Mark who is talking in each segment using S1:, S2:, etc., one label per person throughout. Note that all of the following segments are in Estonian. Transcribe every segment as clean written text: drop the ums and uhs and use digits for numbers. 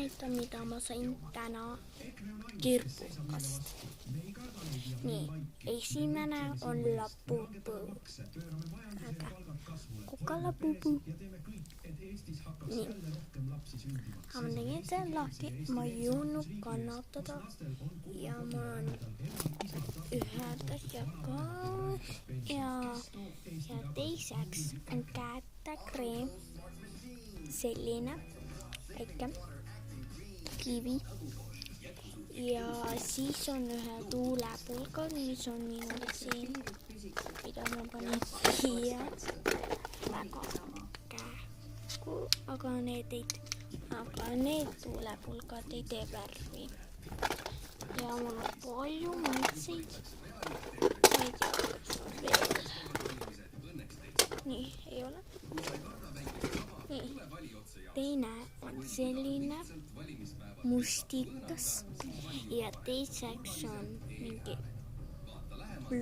S1: näita, mida ma sain täna Kirpukast. Nii, esimene on Labubu. Aga kuka Labubu. Nii, ma tegin selle lahti, ma ei jõudnud kannatada ja ma olen ühendas ja kaas ja teiseks on kätekreem, selline väike kivi ja siis on ühe tuulepulgad, mis on minul siin, mida ma panin siia väga kähku, aga need tuulepulgad ei tee värvi ja mul on palju maitseid. Ma ei tea, kas on veel. Nii, ei ole. Nii, teine on selline mustikas ja teiseks on mingi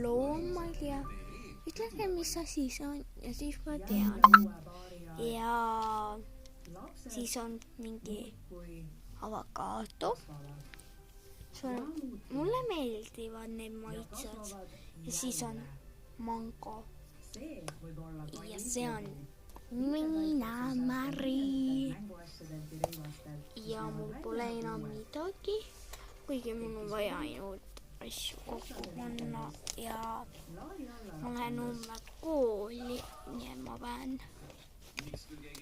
S1: loom, ma ei tea. Ütlege, mis asi see on ja siis ma tean. Ja siis on mingi avokaado. Mulle meeldivad need maitsed ja siis on mango ja see on viinamari ja mul pole enam midagi, kuigi mul on vaja ainult asju kokku panna ja ma lähen homme kooli, nii et ma pean.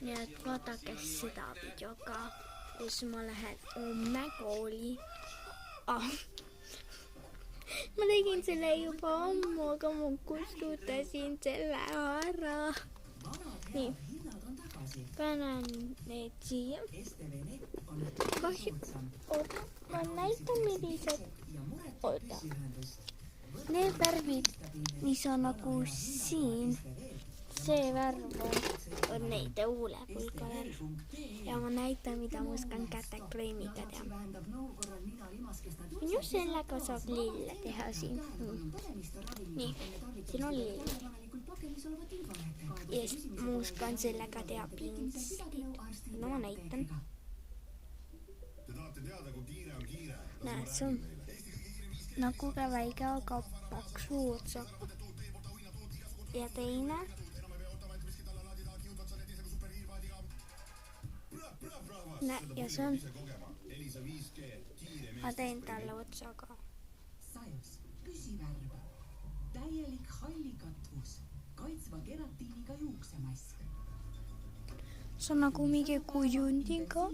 S1: Nii et vaadake seda videoga, kus ma lähen homme kooli. Ma tegin selle juba ammu, aga ma kustutasin selle ära. Nii, panen need siia. Oota, ma näitan millised. Oota, need värvid, mis on nagu siin, see värv on neid tuulepulga värv. Ja ma näitan, mida ma oskan kätekreemiga teha. Minu sellega saab lille teha siin. Nii, siin on lill. Ja ma oskan sellega teha pinslit. No ma näitan. Näe, see on nagu ka väike, aga paksu otsaga. Ja teine. Näe, ja see on. Ma teen talle otsaga.
S2: Püsivärv, täielik hallikatvus, kaitsva keratiiniga juuksemask.
S1: See on nagu mingi kujundiga.